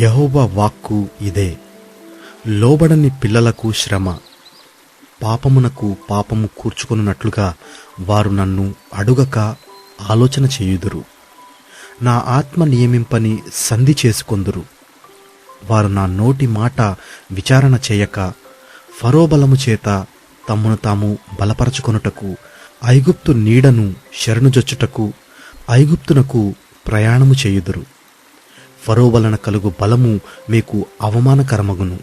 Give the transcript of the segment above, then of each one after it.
యెహోవా వాక్కు ఇదే, లోబడని పిల్లలకు శ్రమ, పాపమునకు పాపము కూర్చుకొనున్నట్లుగా వారు నన్ను అడుగక ఆలోచన చేయుదురు. నా ఆత్మ నియమింపని సంధి చేసుకొందురు. వారు నా నోటి మాట విచారణ చేయక ఫరో బలము చేత తమ్మును తాము బలపరచుకొనుటకు, ఐగుప్తు నీడను శరణుజొచ్చుటకు ఐగుప్తునకు ప్రయాణము చేయుదురు. ఫరో వలన కలుగు బలము మీకు అవమానకరమగును.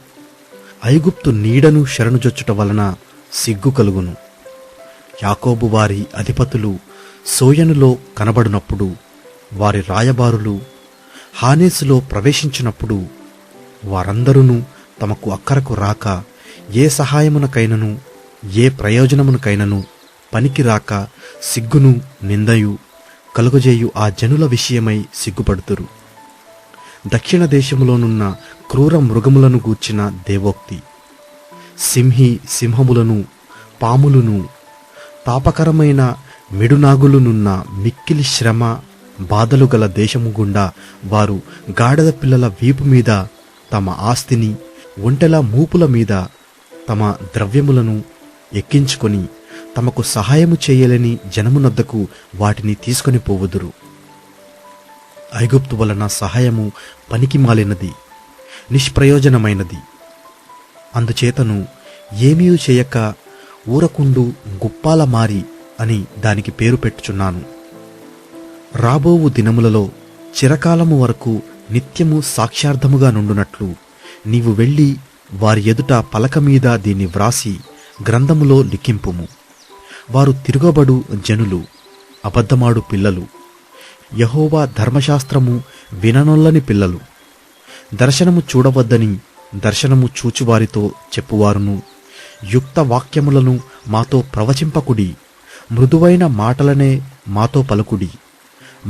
ఐగుప్తు నీడను శరణుజొచ్చుట వలన సిగ్గు కలుగును. యాకోబు వారి అధిపతులు సోయనులో కనబడినప్పుడు, వారి రాయబారులు హానేసులో ప్రవేశించినప్పుడు, వారందరూ తమకు అక్కరకు రాక ఏ సహాయమునకైనను ఏ ప్రయోజనమునకైనను పనికి రాక సిగ్గును నిందయు కలుగజేయు ఆ జనుల విషయమై సిగ్గుపడుతురు. దక్షిణ దేశములోనున్న క్రూర మృగములను గూర్చిన దేవోక్తి. సింహములను పాములను తాపకరమైన మిడునాగులునున్న మిక్కిలి శ్రమ బాధలు గల దేశము గుండా వారు గాడిద పిల్లల వీపు మీద తమ ఆస్తిని, ఒంటెల మూపుల మీద తమ ద్రవ్యములను ఎక్కించుకొని తమకు సహాయము చేయలేని జనమునొద్దకు వాటిని తీసుకొని పోవుదురు. ఐగుప్తు వలన సహాయము పనికి మాలినది, నిష్ప్రయోజనమైనది. అందుచేతను ఏమీ చేయక ఊరకుండు గుప్పాల మారి అని దానికి పేరు పెట్టుచున్నాను. రాబోవు దినములలో చిరకాలము వరకు నిత్యము సాక్ష్యార్థముగా నుండునట్లు నీవు వెళ్ళి వారి ఎదుట పలక మీద దీన్ని వ్రాసి గ్రంథములో లిఖింపుము. వారు తిరుగబడు జనులు, అబద్ధమాడు పిల్లలు, యెహోవా ధర్మశాస్త్రము విననొల్లని పిల్లలు. దర్శనము చూడవద్దని దర్శనము చూచువారితో చెప్పువారును, యుక్త వాక్యములను మాతో ప్రవచింపకుడి, మృదువైన మాటలనే మాతో పలుకుడి,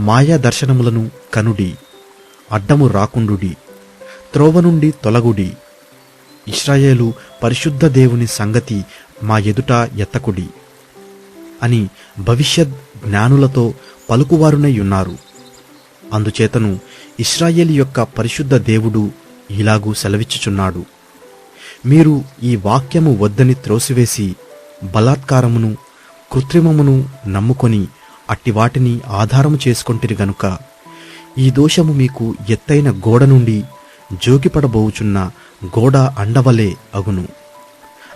మాయా దర్శనములను కనుడి, అడ్డము రాకుండుడి, త్రోవ నుండి తొలగుడి, ఇశ్రాయేలు పరిశుద్ధ దేవుని సంగతి మా ఎదుట ఎత్తకుడి అని భవిష్యత్ జ్ఞానులతో పలుకువారునై ఉన్నారు. అందుచేతను ఇశ్రాయేలు యొక్క పరిశుద్ధ దేవుడు ఇలాగూ సెలవిచ్చుచున్నాడు, మీరు ఈ వాక్యము వద్దని త్రోసివేసి బలాత్కారమును కృత్రిమమును నమ్ముకొని అట్టి వాటిని ఆధారము చేసుకొంటిరి గనుక ఈ దోషము మీకు ఎత్తైన గోడ నుండి జోకిపడబోవుచున్న గోడ అండవలే అగును.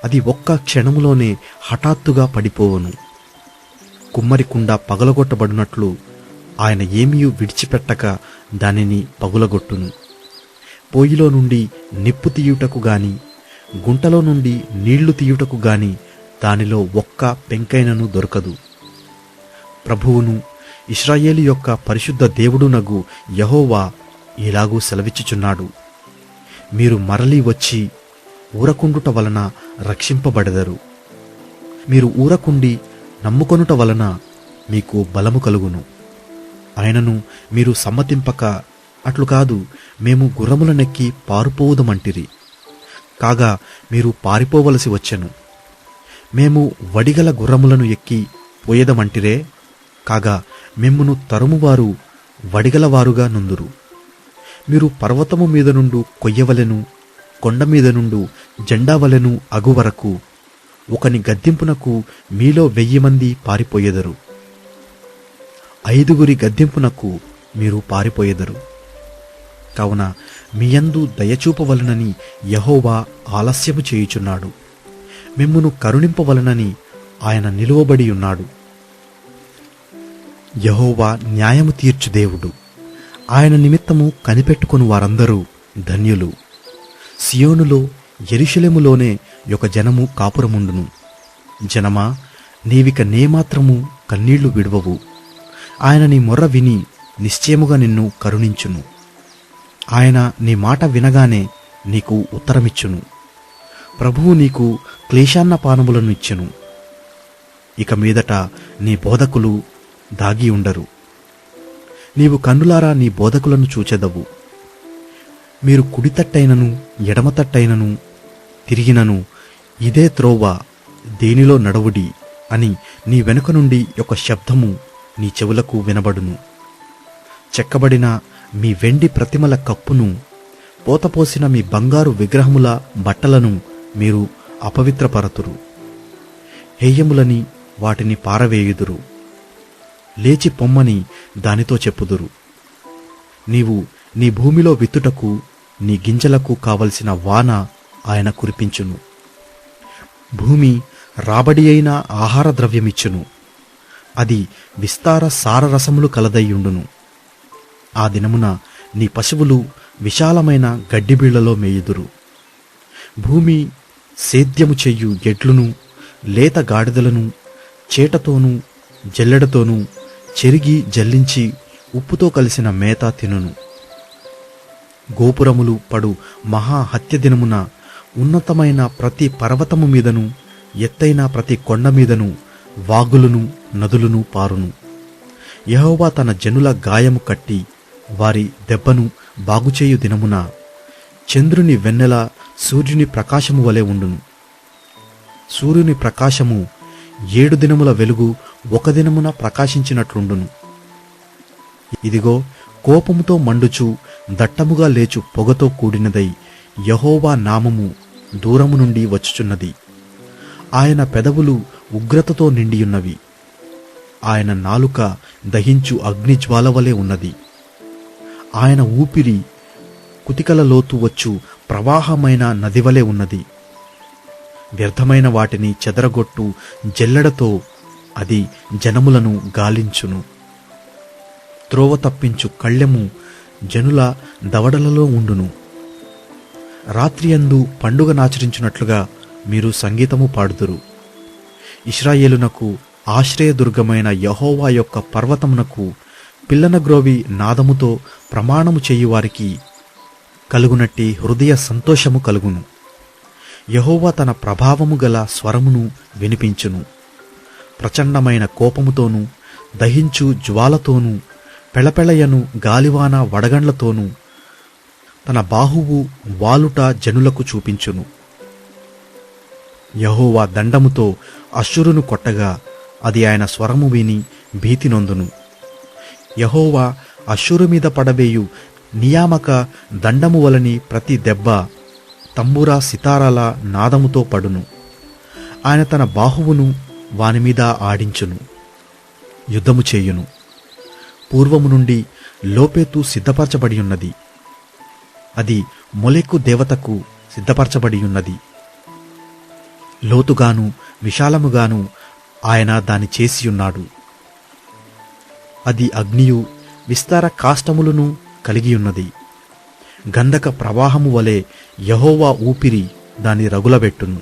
అది ఒక్క క్షణములోనే హఠాత్తుగా పడిపోవును. కుమ్మరికుండ పగలగొట్టబడినట్లు ఆయన ఏమీ విడిచిపెట్టక దానిని పగులగొట్టును. పొయ్యిలో నుండి నిప్పు తీయుటకు గాని, గుంటలో నుండి నీళ్లు తీయుటకు గాని దానిలో ఒక్క పెంకైనను దొరకదు. ప్రభువును ఇశ్రాయేలు యొక్క పరిశుద్ధ దేవుడునగు యెహోవా ఇలాగూ సెలవిచ్చుచున్నాడు, మీరు మరలి వచ్చి ఊరకుండుట వలన రక్షింపబడెదరు. మీరు ఊరకుండి నమ్ముకొనుట వలన మీకు బలము కలుగును. ఆయనను మీరు సమ్మతింపక అట్లు కాదు, మేము గుర్రములనెక్కి పారిపోవుదమంటిరి. కాగా మీరు పారిపోవలసి వచ్చెను. మేము వడిగల గుర్రములను ఎక్కి పోయేదమంటిరే. కాగా మిమ్మును తరుమువారు వడిగలవారుగా నుందురు. మీరు పర్వతము మీద నుండు కొయ్యవలెను, కొండ మీద నుండు జెండావలెను అగువరకు ఒకని గద్దింపునకు మీలో 1000 మంది పారిపోయెదరు. 5 గద్దింపునకు మీరు పారిపోయెదరు. కావున మీయందు దయచూపవలనని యెహోవా ఆలస్యము చేయుచున్నాడు. మిమ్మును కరుణింపవలనని ఆయన నిలువబడి ఉన్నాడు. యెహోవా న్యాయము తీర్చు దేవుడు. ఆయన నిమిత్తము కనిపెట్టుకుని వారందరూ ధన్యులు. సియోనులో యెరూషలేములోనే ఒక జనము కాపురముండును. జనమా, నీవిక నేమాత్రము కన్నీళ్లు విడువవు. ఆయన నీ మొర్ర విని నిశ్చయముగా నిన్ను కరుణించును. ఆయన నీ మాట వినగానే నీకు ఉత్తరమిచ్చును. ప్రభువు నీకు క్లేశాన్నపానములను ఇచ్చెను. ఇక మీదట నీ బోధకులు దాగి ఉండరు. నీవు కన్నులారా నీ బోధకులను చూచెదవు. మీరు కుడితట్టైనను ఎడమతట్టైనను తిరిగినను ఇదే త్రోవ, దేనిలో నడవుడి అని నీ వెనుక నుండి ఒక శబ్దము నీ చెవులకు వినబడును. చెక్కబడిన మీ వెండి ప్రతిమల కప్పును పోతపోసిన మీ బంగారు విగ్రహముల బట్టలను మీరు అపవిత్రపరతురు. హేయములని వాటిని పారవేయుదురు. లేచి పొమ్మని దానితో చెప్పుదురు. నీవు నీ భూమిలో విత్తుటకు నీ గింజలకు కావలసిన వాన ఆయన కురిపించును. భూమి రాబడి అయిన ఆహార ద్రవ్యమిచ్చును. అది విస్తార సారరసములు కలదయ్యుండును. ఆ దినమున నీ పశువులు విశాలమైన గడ్డిబీళ్లలో మేయుదురు. భూమి సేద్యము చెయ్యు ఎడ్లును లేత గాడిదలను చేటతోనూ జల్లెడతోనూ చెరిగి జల్లించి ఉప్పుతో కలిసిన మేత తినును. గోపురములు పడు మహా హత్య దినమున ఉన్నతమైన ప్రతి పర్వతము మీదను ఎత్తైన ప్రతి కొండ మీదను వాగులును నదులును పారును. యెహోవా తన జనుల గాయము కట్టి వారి దెబ్బను బాగుచేయు దినమున చంద్రుని వెన్నెల సూర్యుని ప్రకాశము వలె ఉండును. సూర్యుని ప్రకాశము 7 దినముల వెలుగు ఒక దినమున ప్రకాశించినట్లుండును. ఇదిగో, కోపముతో మండుచు దట్టముగా లేచు పొగతో కూడినదై యెహోవా నామము దూరము నుండి వచ్చుచున్నది. ఆయన పెదవులు ఉగ్రతతో నిండియున్నవి. ఆయన నాలుక దహించు అగ్నిజ్వాల వలె ఉన్నది. ఆయన ఊపిరి కుతికల లోతు వచ్చు ప్రవాహమైన నదివలె ఉన్నది. వ్యర్థమైన వాటిని చెదరగొట్టు జల్లెడతో అది జనములను గాలించును. త్రోవ తప్పించు కళ్ళెము జనుల దవడలలో ఉండును. రాత్రియందు పండుగ నాచరించున్నట్లుగా మీరు సంగీతము పాడుదురు. ఇశ్రాయేలునకు ఆశ్రయదుర్గమైన యెహోవా యొక్క పర్వతమునకు పిల్లనగ్రోవి నాదముతో ప్రమాణము చేయువారికి కలుగునట్టి హృదయ సంతోషము కలుగును. యెహోవా తన ప్రభావము గల స్వరమును వినిపించును. ప్రచండమైన కోపముతోనూ దహించు జ్వాలతోనూ పెళపెళయను గాలివాన వడగండ్లతోనూ తన బాహువు వాలుట జనులకు చూపించును. యెహోవా దండముతో అశ్షూరును కొట్టగా అది ఆయన స్వరము విని భీతి నొందును. యెహోవా అశ్షూరు మీద పడవేయు నియామక దండము వలని ప్రతి దెబ్బ తంబురా సితారాల నాదముతో పడును. ఆయన తన బాహువును వానిమీద ఆడించును, యుద్ధము చేయును. పూర్వము నుండి లోపేతు సిద్ధపరచబడి ఉన్నది. అది మొలెకు దేవతకు సిద్ధపరచబడి ఉన్నది. లోతుగాను విశాలముగాను ఆయన దాని చేసియున్నాడు. అది అగ్నియు విస్తార కాష్టములను కలిగియున్నది. గంధక ప్రవాహము వలె యెహోవా ఊపిరి దాని రగులబెట్టును.